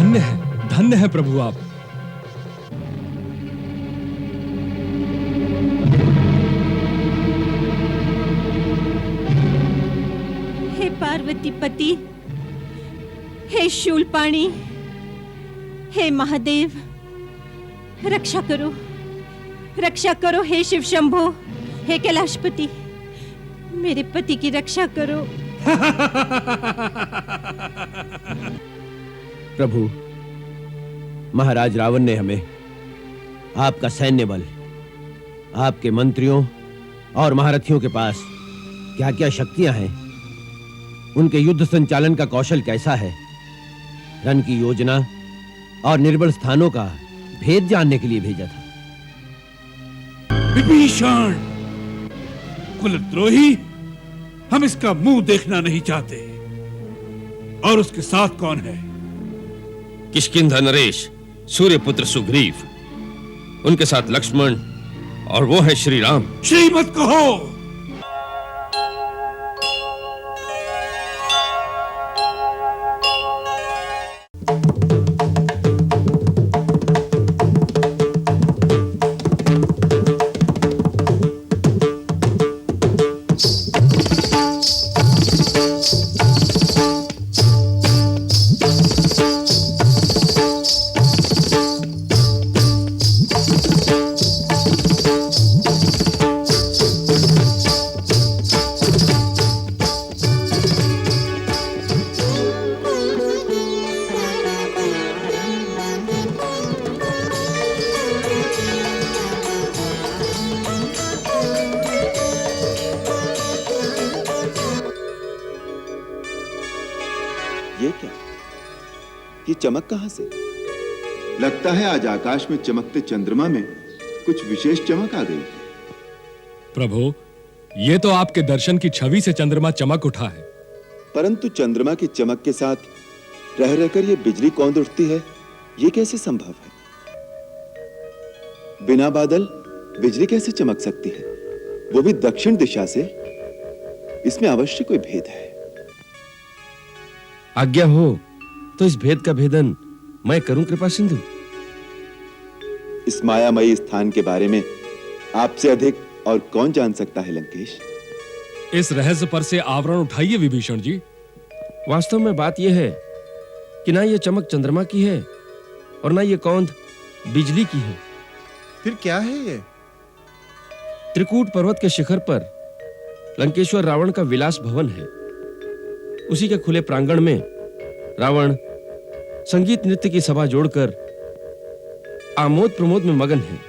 धन्य है प्रभु आप। हे पार्वती पति, हे शूलपाणी, हे महादेव, रक्षा करो हे शिव शंभो, हे कैलाशपति, मेरे पति की रक्षा करो। प्रभु, महाराज रावण ने हमें आपका सैन्य बल, आपके मंत्रियों और महारथियों के पास क्या-क्या शक्तियां हैं, उनके युद्ध संचालन का कौशल कैसा है, रण की योजना और निर्बल स्थानों का भेद जानने के लिए भेजा था। विभीषण, कुलद्रोही, हम इसका मुंह देखना नहीं चाहते। और उसके साथ कौन है? किष्किंधा नरेश, सूर्यपुत्र सुग्रीव, उनके साथ लक्ष्मण, और वो है श्री राम। श्री मत कहो। ये क्या? ये चमक कहां से? लगता है आज आकाश में चमकते चंद्रमा में कुछ विशेष चमक आ गई। प्रभु, ये तो आपके दर्शन की छवि से चंद्रमा चमक उठा है। परंतु चंद्रमा की चमक के साथ रह रहकर ये बिजली कौंध उठती है, ये कैसे संभव है? बिना बादल बिजली कैसे चमक सकती है, वो भी दक्षिण दिशा से? इसमें अवश्य कोई भेद है। आज्ञा हो तो इस भेद का भेदन मैं करूं कृपा सिंधु। इस मायामयी स्थान के बारे में आपसे अधिक और कौन जान सकता है लंकेश? इस रहस्य पर से आवरण उठाइए विभीषण जी। वास्तव में बात यह है कि ना ये चमक चंद्रमा की है और ना ये कौंध बिजली की है। फिर क्या है ये? त्रिकूट पर्वत के शिखर पर लंकेश्वर रावण का विलास भवन है। उसी के खुले प्रांगण में रावण संगीत नृत्य की सभा जोड़कर आमोद प्रमोद में मगन है।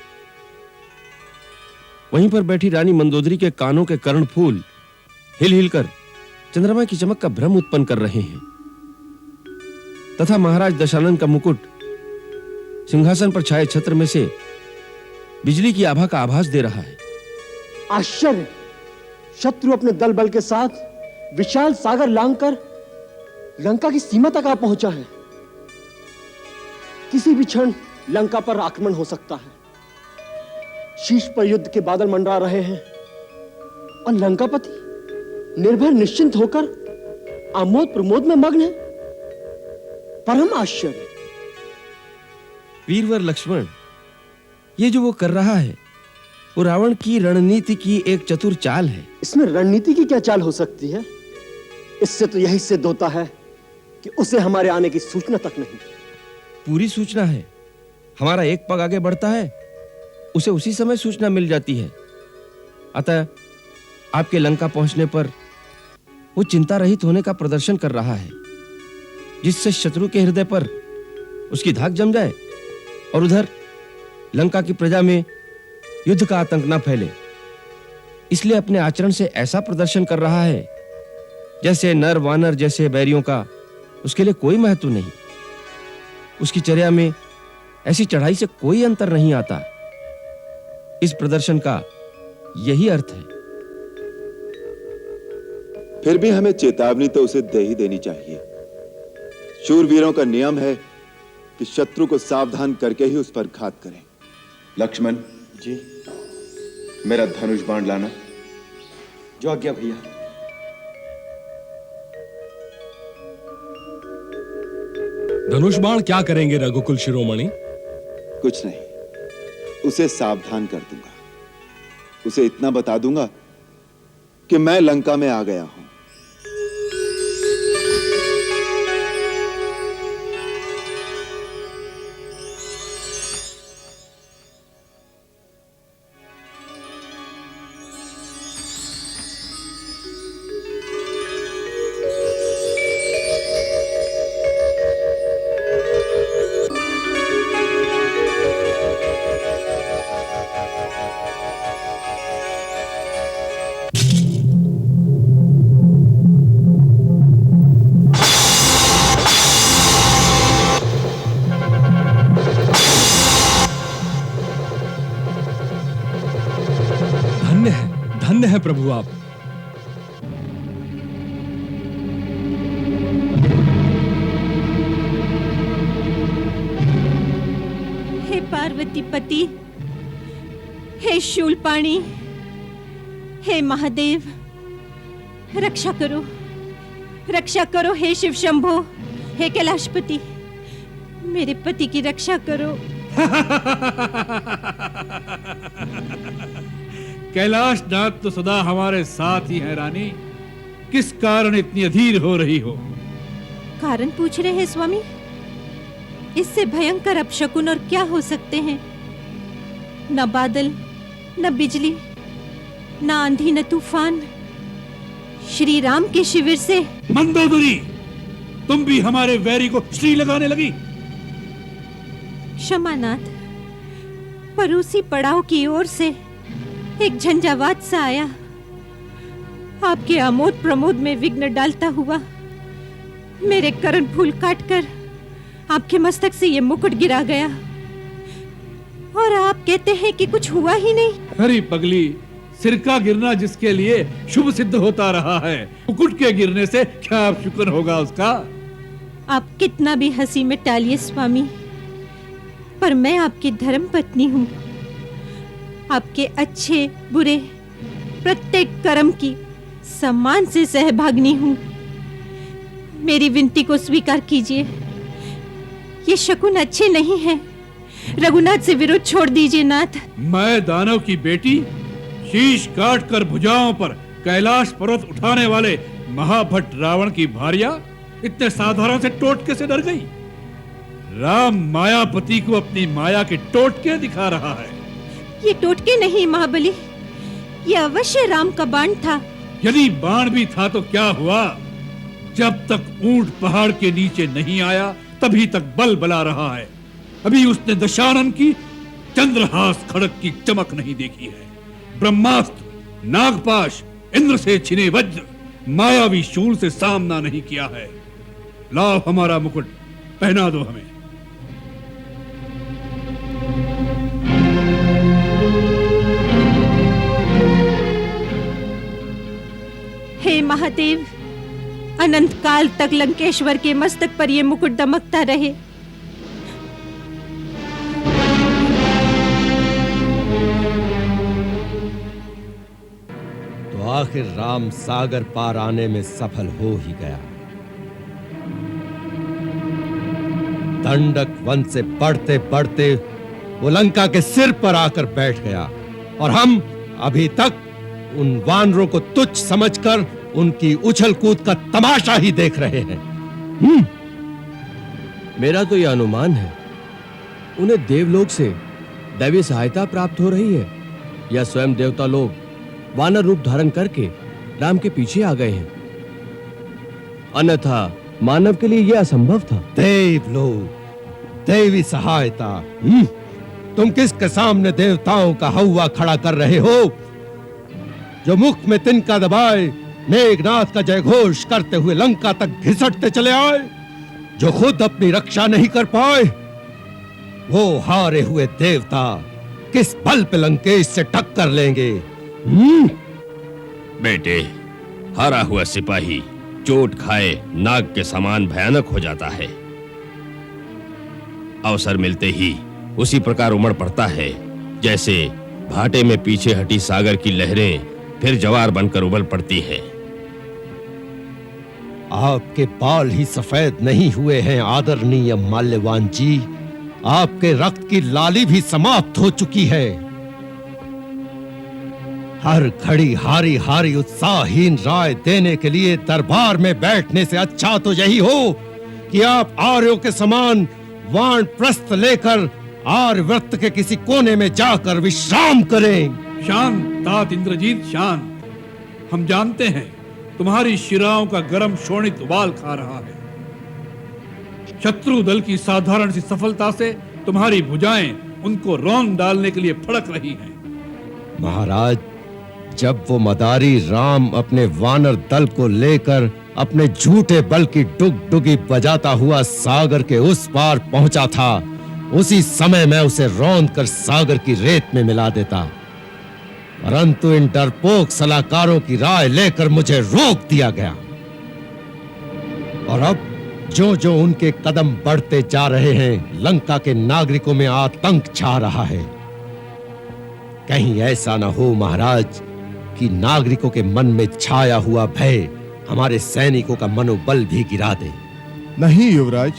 वहीं पर बैठी रानी मंदोदरी के कानों के कर्णफूल हिल हिलकर चंद्रमा की चमक का भ्रम उत्पन्न कर रहे हैं तथा महाराज दशानन का मुकुट सिंहासन पर छाए छत्र में से बिजली की आभा का आभास दे रहा है। आश्चर्य! शत्रु अपने दल बल के साथ विशाल सागर लांघकर लंका की सीमा तक आ पहुंचा है। किसी भी क्षण लंका पर आक्रमण हो सकता है। शीश पर युद्ध के बादल मंडरा रहे हैं और लंकापति निर्भय निश्चिंत होकर आमोद प्रमोद में मग्न है। परम आश्चर्य! वीरवर लक्ष्मण, ये जो वो कर रहा है वो रावण की रणनीति की एक चतुर चाल है। इसमें रणनीति की क्या चाल हो सकती है? इससे तो यही सिद्ध होता है कि उसे हमारे आने की सूचना तक नहीं। पूरी सूचना है। हमारा एक पग आगे बढ़ता है, उसे उसी समय सूचना मिल जाती है। अतः आपके लंका पहुंचने पर वो चिंता रहित होने का प्रदर्शन कर रहा है, जिससे शत्रु के हृदय पर उसकी धाक जम जाए और उधर लंका की प्रजा में युद्ध का आतंक न फैले। इसलिए अपने आचरण से ऐसा प्रदर्शन कर रहा है जैसे नर वानर जैसे बैरियों का उसके लिए कोई महत्व नहीं। उसकी चर्या में ऐसी चढ़ाई से कोई अंतर नहीं आता। इस प्रदर्शन का यही अर्थ है। फिर भी हमें चेतावनी तो उसे दे ही देनी चाहिए। शूरवीरों का नियम है कि शत्रु को सावधान करके ही उस पर घात करें। लक्ष्मण जी, मेरा धनुष बाण लाना। जो आज्ञा भैया। हाँ, धनुष बाण क्या करेंगे रघुकुल शिरोमणि? कुछ नहीं, उसे सावधान कर दूंगा। उसे इतना बता दूंगा कि मैं लंका में आ गया हूं। धन्य है प्रभु आप। हे पार्वती पति, हे शूलपाणी, हे महादेव, रक्षा करो हे शिव शंभो, हे कैलाशपति, मेरे पति की रक्षा करो। कैलाश नाथ तो सदा हमारे साथ ही है रानी। किस कारण इतनी अधीर हो रही हो? कारण पूछ रहे हैं स्वामी? इससे भयंकर अपशकुन और क्या हो सकते हैं? न बादल, न बिजली, न आंधी, न तूफान, श्री राम के शिविर से। मंदोदरी, तुम भी हमारे वैरी को श्री लगाने लगी। क्षमानाथ, पड़ोसी पड़ाव की ओर से एक झंझावात सा आया, आपके आमोद प्रमोद में विघ्न डालता हुआ मेरे कर्ण फूल काटकर आपके मस्तक से ये मुकुट गिरा गया, और आप कहते हैं कि कुछ हुआ ही नहीं। अरे पगली, सिर का गिरना जिसके लिए शुभ सिद्ध होता रहा है, मुकुट के गिरने से क्या शुक्र होगा उसका? आप कितना भी हंसी में टालिए स्वामी, पर मैं आपकी धर्म पत्नी हूँ। आपके अच्छे बुरे प्रत्येक कर्म की सम्मान से सहभागिनी हूँ। मेरी विनती को स्वीकार कीजिए। ये शकुन अच्छे नहीं हैं। रघुनाथ से विरोध छोड़ दीजिए नाथ। मैं दानव की बेटी, शीश काट कर भुजाओं पर कैलाश पर्वत उठाने वाले महाभट्ट रावण की भार्या इतने साधारण से टोटके से डर गई? राम मायापति को अपनी माया के टोटके दिखा रहा है। ये टोटके नहीं महाबली, ये अवश्य राम का बाण था। यदि बाण भी था तो क्या हुआ? जब तक ऊंट पहाड़ के नीचे नहीं आया तभी तक बल बला रहा है। अभी उसने दशानन की चंद्रहास खड़क की चमक नहीं देखी है। ब्रह्मास्त्र, नागपाश, इंद्र से छिने वज्र, मायावी शूल से सामना नहीं किया है। लाओ हमारा मुकुट, पहना दो हमें। हे महादेव, अनंत काल तक लंकेश्वर के मस्तक पर यह मुकुट दमकता रहे। तो आखिर राम सागर पार आने में सफल हो ही गया। दंडक वन से बढ़ते बढ़ते वो लंका के सिर पर आकर बैठ गया, और हम अभी तक उन वानरों को तुच्छ समझकर उनकी उछल कूद का तमाशा ही देख रहे हैं। मेरा तो यह अनुमान है, उन्हें देवलोक से दैवी सहायता प्राप्त हो रही है, या स्वयं देवता लोग वानर रूप धारण करके राम के पीछे आ गए हैं। अन्यथा मानव के लिए यह असंभव था। देवलोक, देवी सहायता, तुम किसके सामने देवताओं का हौवा खड़ा कर रहे हो? जो मुख में तिनका दबाए मेघनाथ का जयघोष करते हुए लंका तक घिसटते चले आए, जो खुद अपनी रक्षा नहीं कर पाए, वो हारे हुए देवता किस बल पे लंकेश से टक्कर लेंगे? बेटे, हारा हुआ सिपाही चोट खाए नाग के समान भयानक हो जाता है। अवसर मिलते ही उसी प्रकार उमड़ पड़ता है, जैसे भाटे में पीछे हटी सागर की लहरें फिर जवार बनकर उबल पड़ती हैं। आपके बाल ही सफेद नहीं हुए हैं आदरणीय माल्यवान जी, आपके रक्त की लाली भी समाप्त हो चुकी है। हर घड़ी हारी हारी उत्साहहीन राय देने के लिए दरबार में बैठने से अच्छा तो यही हो कि आप आर्यों के समान वानप्रस्थ लेकर आर्यव्रत के किसी कोने में जाकर विश्राम करें। शांत तात इंद्रजीत शांत। हम जानते हैं तुम्हारी शिराओं का गर्म शोणित उबाल खा रहा है। शत्रु दल की साधारण सी सफलता से तुम्हारी भुजाएं उनको रौंद डालने के लिए फड़क रही हैं। महाराज, जब वो मदारी राम अपने वानर दल को लेकर अपने झूठे बल की डुगडुगी बजाता हुआ सागर के उस पार पहुंचा था, उसी समय मैं उसे रौंद कर सागर की रेत में मिला देता, परंतु इन डरपोक सलाहकारों की राय लेकर मुझे रोक दिया गया। और अब जो जो उनके कदम बढ़ते जा रहे हैं, लंका के नागरिकों में आतंक छा रहा है। कहीं ऐसा न हो महाराज कि नागरिकों के मन में छाया हुआ भय हमारे सैनिकों का मनोबल भी गिरा दे। नहीं युवराज,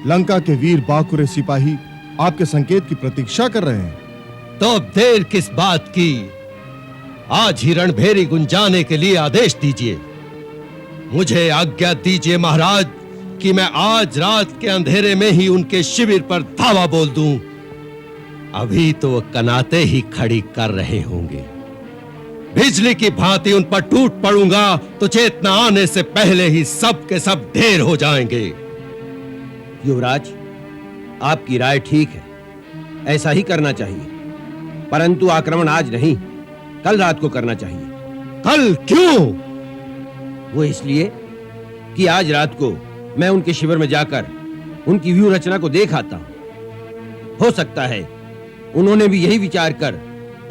लंका के वीर बाकुरे सिपाही आपके संकेत की प्रतीक्षा कर रहे हैं। तो अब देर किस बात की? आज ही रणभेरी गुंजाने के लिए आदेश दीजिए। मुझे आज्ञा दीजिए महाराज कि मैं आज रात के अंधेरे में ही उनके शिविर पर धावा बोल दूं। अभी तो वो कनाते ही खड़ी कर रहे होंगे। बिजली की भांति उन पर टूट पड़ूंगा तो चेतना आने से पहले ही सब के सब ढेर हो जाएंगे। युवराज, आपकी राय ठीक है, ऐसा ही करना चाहिए, परंतु आक्रमण आज नहीं, कल रात को करना चाहिए। कल क्यों? वो इसलिए कि आज रात को मैं उनके शिविर में जाकर उनकी व्यूह रचना को देख आता हूं। हो सकता है उन्होंने भी यही विचार कर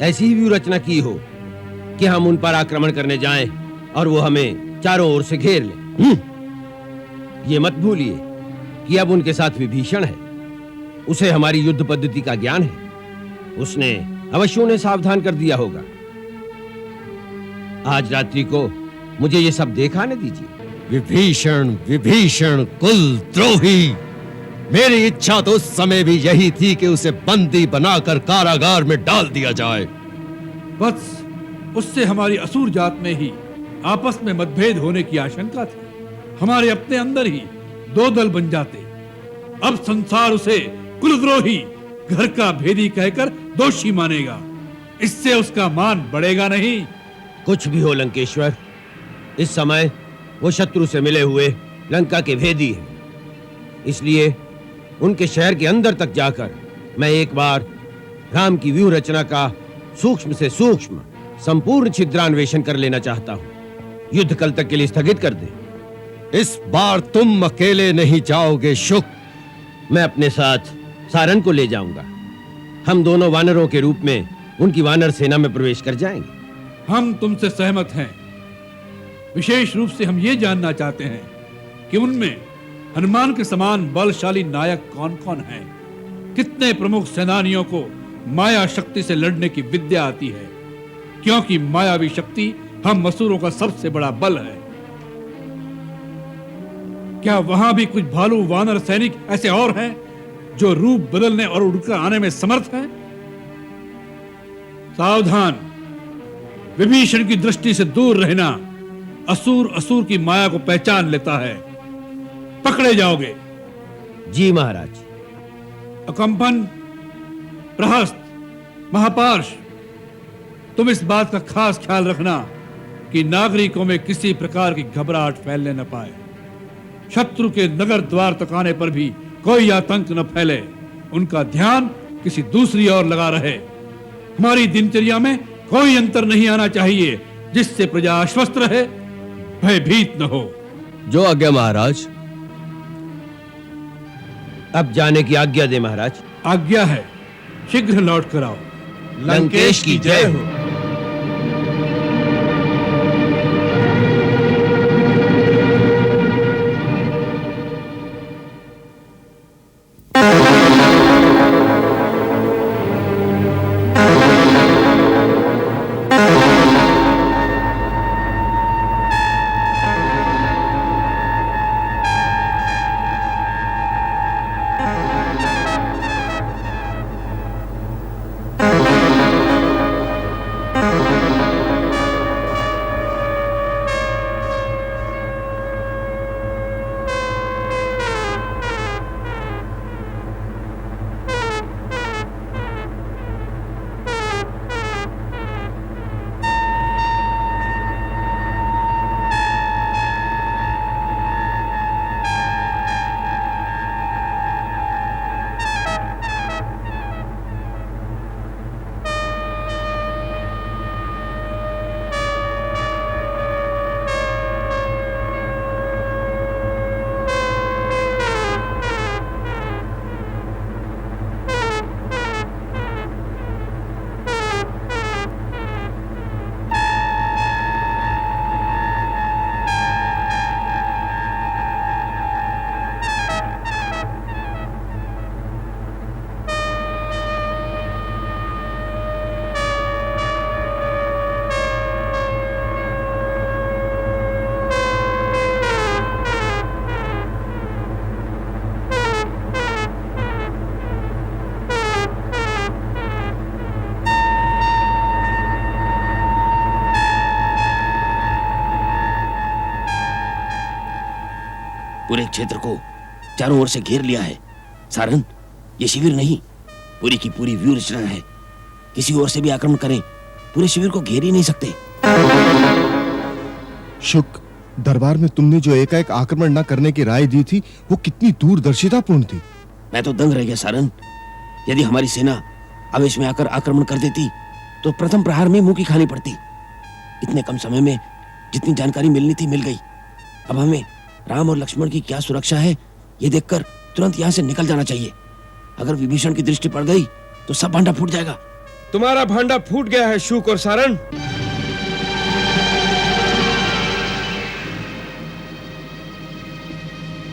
ऐसी ही व्यूह रचना की हो कि हम उन पर आक्रमण करने जाएं और वो हमें चारों ओर से घेर ले। ये मत भूलिए कि अब उनके साथ विभीषण है, उसे हमारी युद्ध पद्धति का ज्ञान है, उसने अवश्य उन्हें सावधान कर दिया होगा। आज रात्रि को मुझे ये सब देखाने दीजिए। विभीषण, विभीषण कुलद्रोही! मेरी इच्छा तो उस समय भी यही थी कि उसे बंदी बनाकर कारागार में डाल दिया जाए। वत्स, उससे हमारी असुर जात में ही आपस में मतभेद होने की आशंका थी। हमारे अपने अंदर ही दो दल बन जाते। अब संसार उसे कुलद्रोही, घर का भेदी कहकर दोषी मानेगा। इससे उसका मान बढ़ेगा नहीं। कुछ भी हो लंकेश्वर, इस समय वो शत्रु से मिले हुए लंका के भेदी हैं। इसलिए उनके शहर के अंदर तक जाकर मैं एक बार राम की व्यूह रचना का सूक्ष्म से सूक्ष्म संपूर्ण छिद्रान्वेषण कर लेना चाहता हूं। युद्ध कल तक के लिए स्थगित कर दे। इस बार तुम अकेले नहीं जाओगे शुक। मैं अपने साथ सारन को ले जाऊंगा। हम दोनों वानरों के रूप में उनकी वानर सेना में प्रवेश कर जाएंगे। हम तुमसे सहमत हैं। विशेष रूप से हम ये जानना चाहते हैं कि उनमें हनुमान के समान बलशाली नायक कौन कौन हैं? कितने प्रमुख सेनानियों को माया शक्ति से लड़ने की विद्या आती है? क्योंकि मायावी शक्ति हम असुरों का सबसे बड़ा बल है। क्या वहां भी कुछ भालू वानर सैनिक ऐसे और हैं जो रूप बदलने और उड़कर आने में समर्थ हैं? सावधान, विभीषण की दृष्टि से दूर रहना। असुर की माया को पहचान लेता है। पकड़े जाओगे। जी महाराज। अकंपन, प्रहस्त, महापार्श, तुम इस बात का खास ख्याल रखना कि नागरिकों में किसी प्रकार की घबराहट फैलने न पाए। शत्रु के नगर द्वार तक आने पर भी कोई आतंक न फैले। उनका ध्यान किसी दूसरी ओर लगा रहे। हमारी दिनचर्या में कोई अंतर नहीं आना चाहिए जिससे प्रजा आश्वस्त रहे, भयभीत न हो। जो आज्ञा महाराज। अब जाने की आज्ञा दे महाराज। आज्ञा है, शीघ्र लौट कर आओ। लंकेश की जय हो। क्षेत्र को चारों ओर से घेर लिया है। सारन, ये शिविर नहीं, पूरी की पूरी व्यूह रचना है। किसी ओर से भी आक्रमण करें, पूरे शिविर को घेर ही नहीं सकते। शुक, दरबार में तुमने जो एकाएक आक्रमण न करने की राय दी थी, वो कितनी दूरदर्शितापूर्ण थी। मैं तो दंग रह गया सारन। यदि हमारी सेना आवेश में आकर आक्रमण कर देती तो प्रथम प्रहार में मुंह की खानी पड़ती। इतने कम समय में जितनी जानकारी मिलनी थी मिल गई। अब हमें राम और लक्ष्मण की क्या सुरक्षा है, ये देखकर तुरंत यहाँ से निकल जाना चाहिए। अगर विभीषण की दृष्टि पड़ गई तो सब भांडा फूट जाएगा। तुम्हारा भांडा फूट गया है शुक और सारन।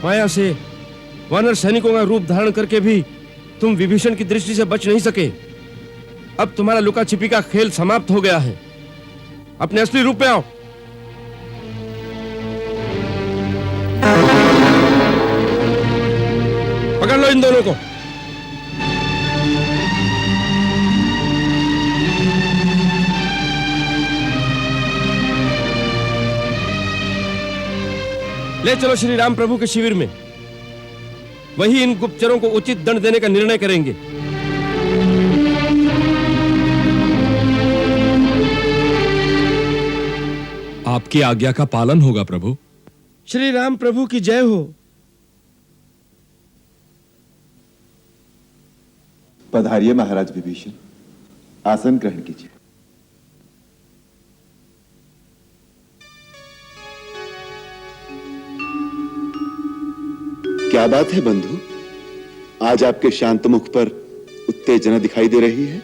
माया से वानर सैनिकों का रूप धारण करके भी तुम विभीषण की दृष्टि से बच नहीं सके। अब तुम्हारा लुका छिपी का खेल समाप्त हो गया है। अपने असली रूप में आओ। पकड़ लो इन दोनों को। ले चलो श्री राम प्रभु के शिविर में। वही इन गुप्तचरों को उचित दंड देने का निर्णय करेंगे। आपकी आज्ञा का पालन होगा प्रभु। श्री राम प्रभु की जय हो। पधारिए महाराज विभीषण, आसन ग्रहण कीजिए। क्या बात है बंधु, आज आपके शांत मुख पर उत्तेजना दिखाई दे रही है।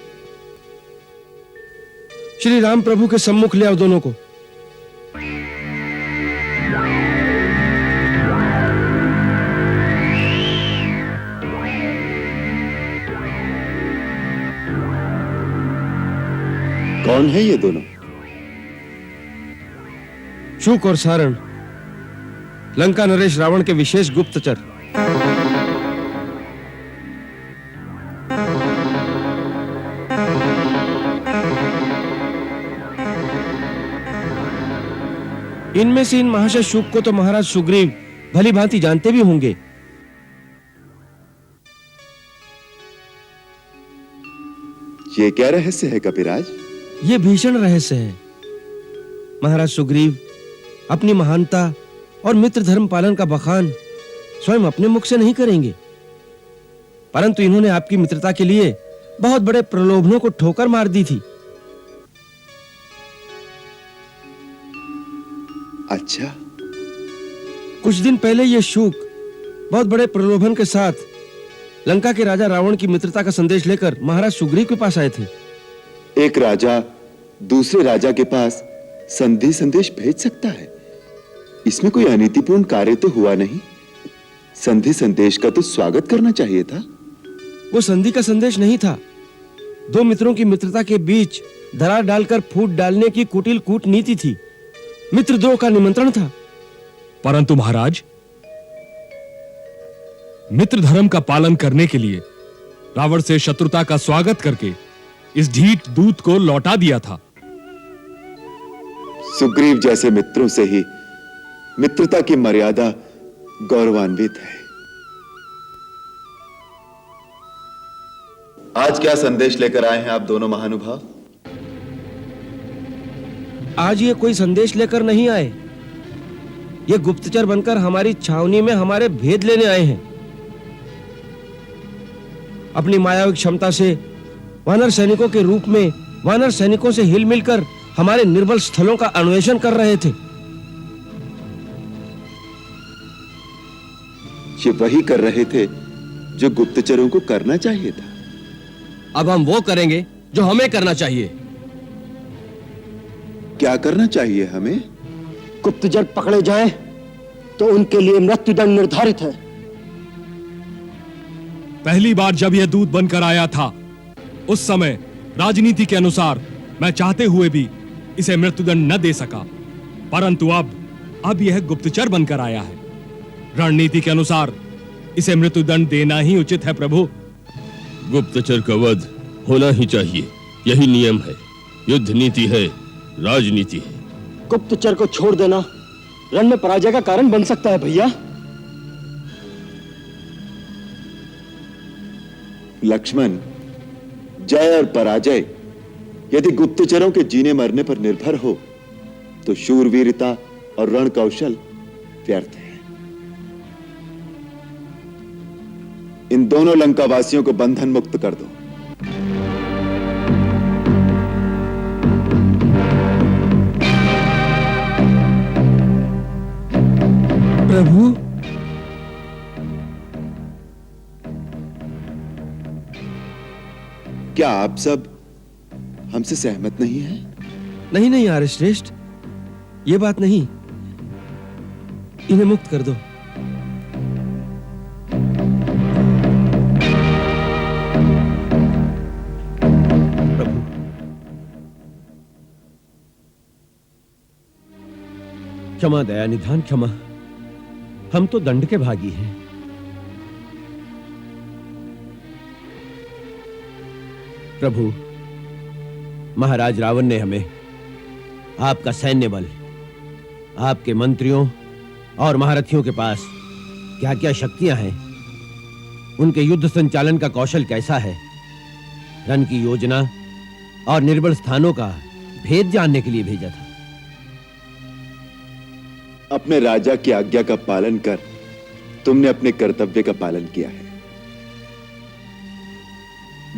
श्री राम प्रभु के सम्मुख ले आओ दोनों को। कौन है ये दोनों? शुक और सारण, लंका नरेश रावण के विशेष गुप्तचर। इनमें से इन महाशय शुक को तो महाराज सुग्रीव भली भांति जानते भी होंगे। ये क्या रहस्य है कपिराज? ये भीषण रहस्य है। महाराज सुग्रीव अपनी महानता और मित्र धर्म पालन का बखान स्वयं अपने मुख से नहीं करेंगे, परंतु इन्होंने आपकी मित्रता के लिए बहुत बड़े प्रलोभनों को ठोकर मार दी थी। अच्छा, कुछ दिन पहले ये शुक बहुत बड़े प्रलोभन के साथ लंका के राजा रावण की मित्रता का संदेश लेकर महाराज सुग्रीव के पास आए थे। एक राजा दूसरे राजा के पास संधि संदेश भेज सकता है? इसमें कोई अनीतिपूर्ण कार्य तो हुआ नहीं। संधि संदेश का तो स्वागत करना चाहिए था। वो संधि का संदेश नहीं था, दो मित्रों की मित्रता के बीच दरार डालकर फूट डालने की कुटिल कूटनीति थी। मित्रद्रोह का निमंत्रण था। परंतु महाराज, मित्र धर्म का पालन करने के लिए रावण से शत्रुता का स्वागत करके इस ढीठ दूत को लौटा दिया था। सुग्रीव जैसे मित्रों से ही मित्रता की मर्यादा गौरवान्वित है। आज क्या संदेश लेकर आए हैं आप दोनों महानुभाव? आज ये कोई संदेश लेकर नहीं आए। ये गुप्तचर बनकर हमारी छावनी में हमारे भेद लेने आए हैं। अपनी मायावी क्षमता से वानर सैनिकों के रूप में वानर सैनिकों से हिल मिलकर हमारे निर्बल स्थलों का अन्वेषण कर रहे थे। ये वही कर रहे थे जो गुप्तचरों को करना चाहिए था। अब हम वो करेंगे जो हमें करना चाहिए। क्या करना चाहिए हमें? गुप्तचर पकड़े जाएं तो उनके लिए मृत्युदंड निर्धारित है। पहली बार जब यह दूत बनकर आया था, उस समय राजनीति के अनुसार मैं चाहते हुए भी इसे मृत्युदंड न दे सका, परंतु अब यह गुप्तचर बनकर आया है। रणनीति के अनुसार इसे मृत्युदंड देना ही उचित है प्रभु। गुप्तचर का वध होना ही चाहिए, यही नियम है। युद्ध नीति है, राजनीति है। गुप्तचर को छोड़ देना रण में पराजय का कारण बन सकता है भैया। लक्ष्मण, जय और पराजय यदि गुप्तचरों के जीने मरने पर निर्भर हो तो शूरवीरता और रण कौशल व्यर्थ है। इन दोनों लंकावासियों को बंधन मुक्त कर दो। प्रभु, क्या आप सब हमसे सहमत नहीं हैं? नहीं नहीं आर्यश्रेष्ठ, ये बात नहीं। इन्हें मुक्त कर दो। प्रभु, क्षमा दया निधान क्षमा। हम तो दंड के भागी हैं। प्रभु, महाराज रावण ने हमें आपका सैन्य बल, आपके मंत्रियों और महारथियों के पास क्या क्या शक्तियां हैं, उनके युद्ध संचालन का कौशल कैसा है, रण की योजना और निर्बल स्थानों का भेद जानने के लिए भेजा था। अपने राजा की आज्ञा का पालन कर तुमने अपने कर्तव्य का पालन किया है।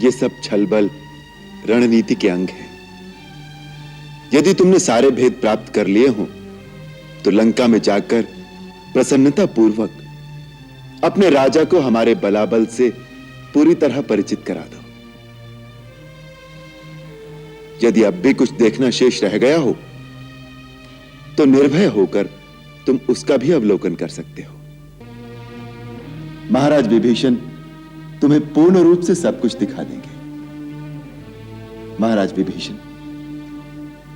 ये सब छलबल रणनीति के अंग है। यदि तुमने सारे भेद प्राप्त कर लिए हो तो लंका में जाकर प्रसन्नता पूर्वक अपने राजा को हमारे बलाबल से पूरी तरह परिचित करा दो। यदि अब भी कुछ देखना शेष रह गया हो तो निर्भय होकर तुम उसका भी अवलोकन कर सकते हो। महाराज विभीषण तुम्हें पूर्ण रूप से सब कुछ दिखा देंगे। महाराज विभीषण,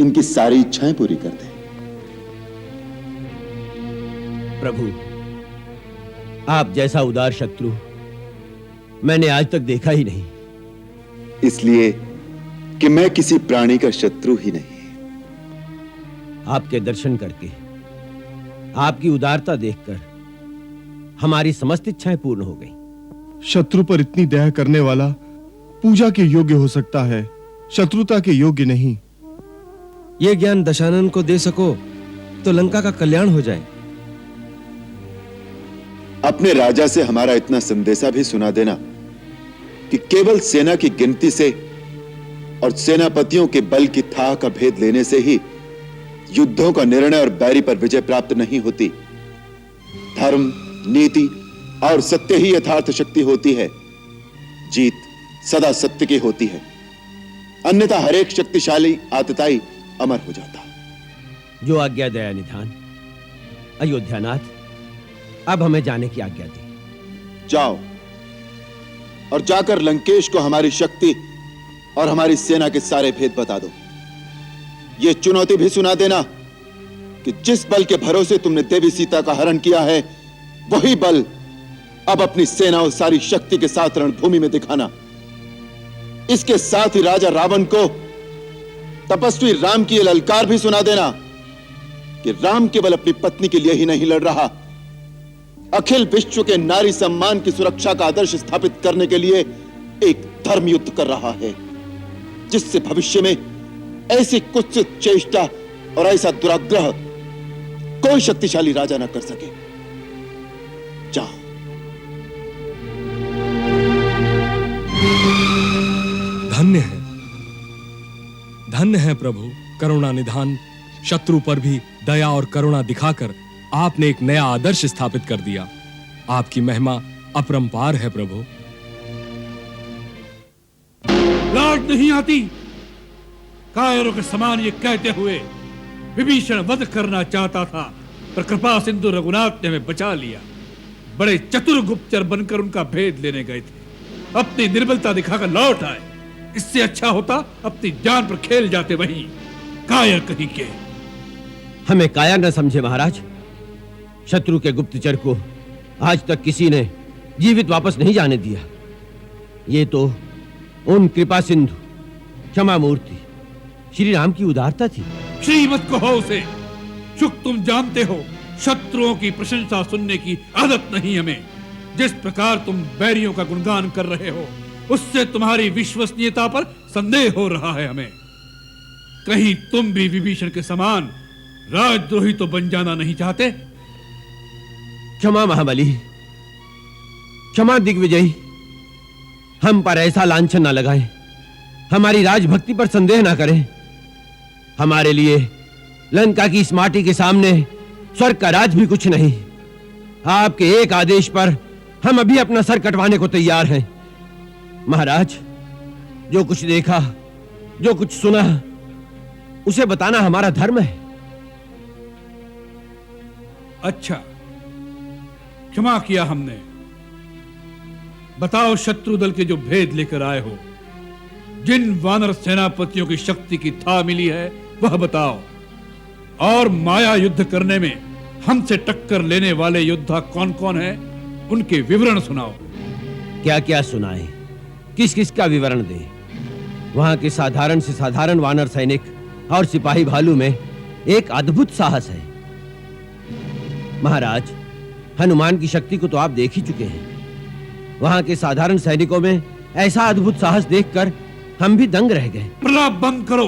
इनकी सारी इच्छाएं पूरी कर दें। प्रभु, आप जैसा उदार शत्रु मैंने आज तक देखा ही नहीं। इसलिए कि मैं किसी प्राणी का शत्रु ही नहीं। आपके दर्शन करके, आपकी उदारता देखकर हमारी समस्त इच्छाएं पूर्ण हो गई। शत्रु पर इतनी दया करने वाला पूजा के योग्य हो सकता है, शत्रुता के योग्य नहीं। ये ज्ञान दशानन को दे सको तो लंका का कल्याण हो जाए। अपने राजा से हमारा इतना संदेशा भी सुना देना कि केवल सेना की गिनती से और सेनापतियों के बल की थाह का भेद लेने से ही युद्धों का निर्णय और बैरी पर विजय प्राप्त नहीं होती। धर्म, नीति और सत्य ही यथार्थ शक्ति होती है। जीत सदा सत्य की होती है, अन्यथा हर एक शक्तिशाली आतताई अमर हो जाता। जो आज्ञा दया निधान। अयोध्यानाथ, अब हमें जाने की आज्ञा दी। जाओ और जाकर लंकेश को हमारी शक्ति और हमारी सेना के सारे भेद बता दो। यह चुनौती भी सुना देना कि जिस बल के भरोसे तुमने देवी सीता का हरण किया है, वही बल अब अपनी सेना और सारी शक्ति के साथ रणभूमि में दिखाना। इसके साथ ही राजा रावण को तपस्वी राम की यह ललकार भी सुना देना कि राम केवल अपनी पत्नी के लिए ही नहीं लड़ रहा, अखिल विश्व के नारी सम्मान की सुरक्षा का आदर्श स्थापित करने के लिए एक धर्म युद्ध कर रहा है, जिससे भविष्य में ऐसी कुत्सित चेष्टा और ऐसा दुराग्रह कोई शक्तिशाली राजा न कर सके। जाओ। धन्य है प्रभु, करुणा निधान। शत्रु पर भी दया और करुणा दिखाकर आपने एक नया आदर्श स्थापित कर दिया। आपकी महिमा अपरंपार है प्रभु। लाज नहीं आती कायरों के समान ये कहते हुए विभीषण वध करना चाहता था, पर कृपा सिंधु रघुनाथ ने हमें बचा लिया। बड़े चतुर गुप्तचर बनकर उनका भेद लेने गए थे, अपनी निर्बलता दिखाकर लौट आए। इससे अच्छा होता अपनी जान पर खेल जाते वहीं। कायर कहीं के। हमें कायर न समझे महाराज। शत्रु के गुप्तचर को आज तक किसी ने जीवित वापस नहीं जाने दिया। ये तो उन कृपा सिंधु, क्षमा मूर्ति श्री राम की उदारता थी। श्रीमत कहो उसे। शुक, तुम जानते हो शत्रुओं की प्रशंसा सुनने की आदत नहीं हमें। जिस प्रकार तुम बैरियों का गुणगान कर रहे हो, उससे तुम्हारी विश्वसनीयता पर संदेह हो रहा है हमें। कहीं तुम भी विभीषण के समान राजद्रोही तो बन जाना नहीं चाहते? क्षमा महाबली, क्षमा दिग्विजयी, हम पर ऐसा लांछन ना लगाएं, हमारी राजभक्ति पर संदेह ना करें। हमारे लिए लंका की इस माटी के सामने स्वर्ग का राज भी कुछ नहीं। आपके एक आदेश पर हम अभी अपना सर कटवाने को तैयार हैं। महाराज, जो कुछ देखा, जो कुछ सुना, उसे बताना हमारा धर्म है। अच्छा, क्षमा किया हमने। बताओ, शत्रु दल के जो भेद लेकर आए हो, जिन वानर सेनापतियों की शक्ति की था मिली है, वह बताओ। और माया युद्ध करने में हमसे टक्कर लेने वाले योद्धा कौन कौन है, उनके विवरण सुनाओ। क्या क्या सुनाए, किस किस का विवरण दे? वहां के साधारण से साधारण वानर सैनिक और सिपाही भालू में एक अद्भुत साहस है। महाराज, हनुमान की शक्ति को तो आप देख ही चुके हैं। वहां के साधारण सैनिकों में ऐसा अद्भुत साहस देखकर हम भी दंग रह गए। प्रलाप बंद करो।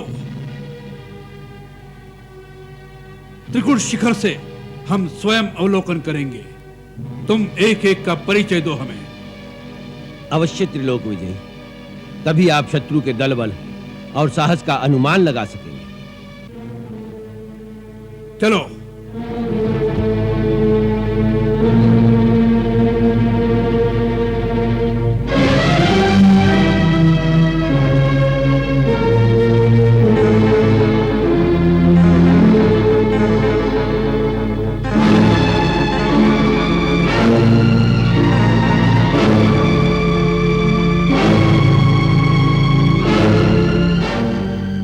त्रिकुट शिखर से हम स्वयं अवलोकन करेंगे। तुम एक एक का परिचय दो हमें। अवश्य त्रिलोक विजय, तभी आप शत्रु के दल बल और साहस का अनुमान लगा सकेंगे। चलो।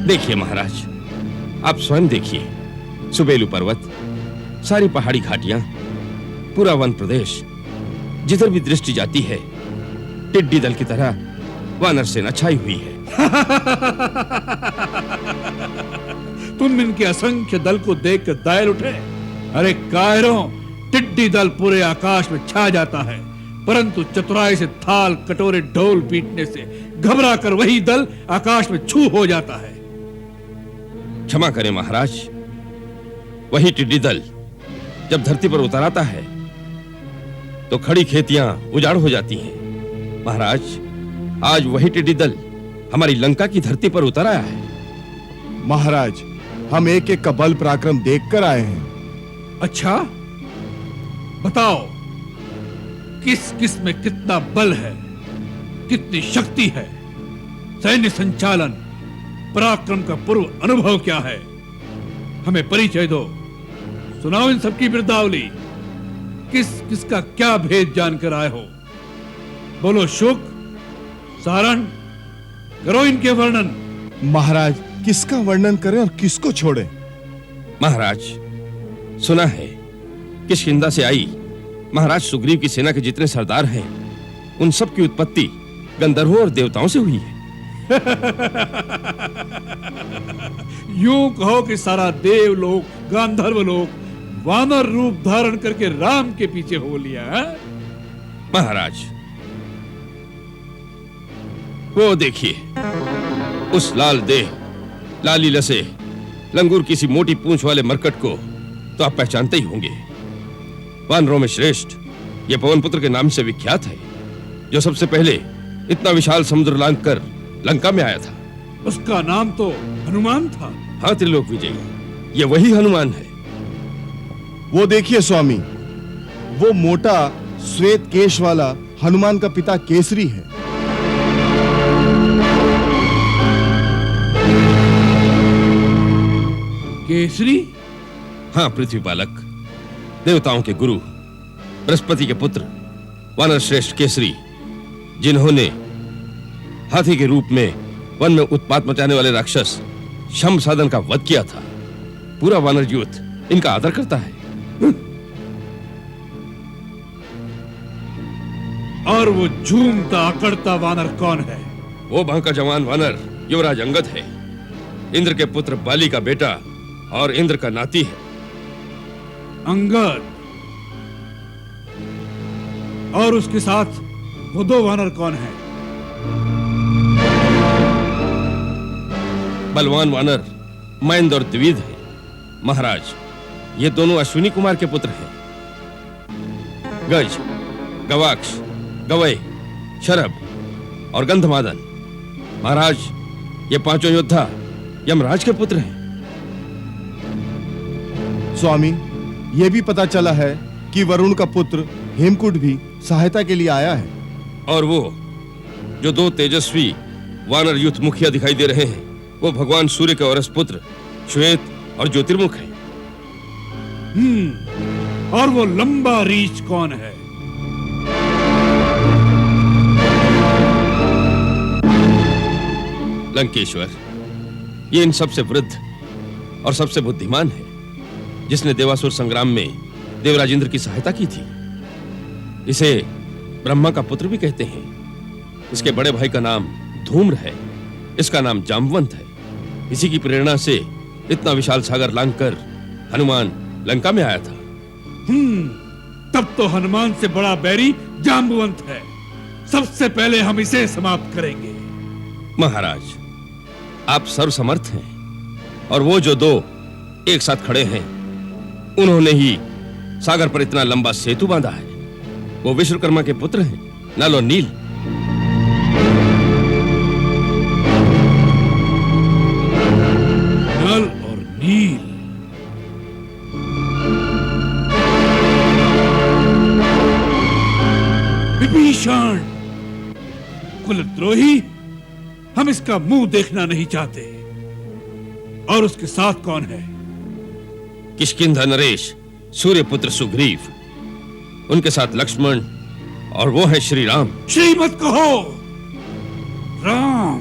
देखिए महाराज, आप स्वयं देखिए, सुबेलू पर्वत, सारी पहाड़ी घाटियां, पूरा वन प्रदेश, जिधर भी दृष्टि जाती है टिड्डी दल की तरह वानर सेना छाई हुई है। तुम इनके असंख्य दल को देखकर दायल उठे? अरे कायरों, टिड्डी दल पूरे आकाश में छा जाता है, परंतु चतुराई से थाल कटोरे ढोल पीटने से घबरा कर वही दल आकाश में छू हो जाता है। क्षमा करें महाराज, वही टिड्डी दल जब धरती पर उतर आता है तो खड़ी खेतियां उजाड़ हो जाती हैं। महाराज, आज वही टिड्डी दल हमारी लंका की धरती पर उतर आया है। महाराज, हम एक एक का बल पराक्रम देखकर आए हैं। अच्छा, बताओ, किस किस में कितना बल है, कितनी शक्ति है, सैन्य संचालन, पराक्रम का पूर्व अनुभव क्या है? हमें परिचय दो। सुनाओ इन सबकी बिरदावली। किस किसका क्या भेद जानकर आए हो? बोलो शुक, सारण, करो इनके वर्णन। महाराज, किसका वर्णन करें और किसको छोड़ें? महाराज, सुना है किष्किंधा से आई महाराज सुग्रीव की सेना के जितने सरदार हैं, उन सब की उत्पत्ति गंधर्वों और देवताओं से हुई है। यूं कहो कि सारा देवलोक, गांधर्व लोक वानर रूप धारण करके राम के पीछे हो लिया है? महाराज, वो देखिए, उस लाल देह, लाली लसे, लंगूर की सी मोटी पूंछ वाले मरकट को तो आप पहचानते ही होंगे। वानरों में श्रेष्ठ ये पवनपुत्र के नाम से विख्यात है, जो सबसे पहले इतना विशाल समुद्र लांघ कर लंका में आया था। उसका नाम तो हनुमान था। हाँ त्रिलोक विजयी, ये वही हनुमान है। वो देखिए स्वामी, वो मोटा श्वेत केश वाला हनुमान का पिता केसरी है। केसरी? हाँ पृथ्वी पालक, देवताओं के गुरु, बृहस्पति के पुत्र, वानर श्रेष्ठ केसरी, जिन्होंने हाथी के रूप में वन में उत्पात मचाने वाले राक्षस शमसादन का वध किया था। पूरा वानर यूथ इनका आदर करता है। और वो झूमता अकड़ता वानर कौन है? वो बांका जवान वानर युवराज अंगद है, इंद्र के पुत्र बाली का बेटा और इंद्र का नाती है। अंगद? और उसके साथ वो दो वानर कौन है? बलवान वानर मैंद और द्विविद हैं। महाराज, ये दोनों अश्विनी कुमार के पुत्र हैं। गज, गवाक्ष, गवय, शरभ और गंधमादन। महाराज, ये पांचों योद्धा यमराज के पुत्र हैं। स्वामी, ये भी पता चला है कि वरुण का पुत्र हेमकूट भी सहायता के लिए आया है। और वो जो दो तेजस्वी वानर युद्ध मुखिया दिखाई दे रहे हैं, वो भगवान सूर्य के औरस पुत्र श्वेत और ज्योतिर्मुख हैं। और वो लंबा रीछ कौन है? लंकेश्वर, ये इन सबसे वृद्ध और सबसे बुद्धिमान है, जिसने देवासुर संग्राम में देवराज इंद्र की सहायता की थी। इसे ब्रह्मा का पुत्र भी कहते हैं। इसके बड़े भाई का नाम धूम्र है, इसका नाम जामवंत है। इसी की प्रेरणा से इतना विशाल सागर लांघकर हनुमान लंका में आया था। तब तो हनुमान से बड़ा बैरी जाम्बवंत है। सबसे पहले हम इसे समाप्त करेंगे। महाराज, आप सर्वसमर्थ हैं, और वो जो दो एक साथ खड़े हैं, उन्होंने ही सागर पर इतना लंबा सेतु बांधा है। वो विश्वकर्मा के पुत्र हैं, नल और नील। नल और नील। विभीषण, कुलद्रोही, हम इसका मुंह देखना नहीं चाहते। और उसके साथ कौन है? किष्किंधा नरेश, सूर्यपुत्र सुग्रीव, उनके साथ लक्ष्मण, और वो है श्री राम। श्री मत कहो, राम।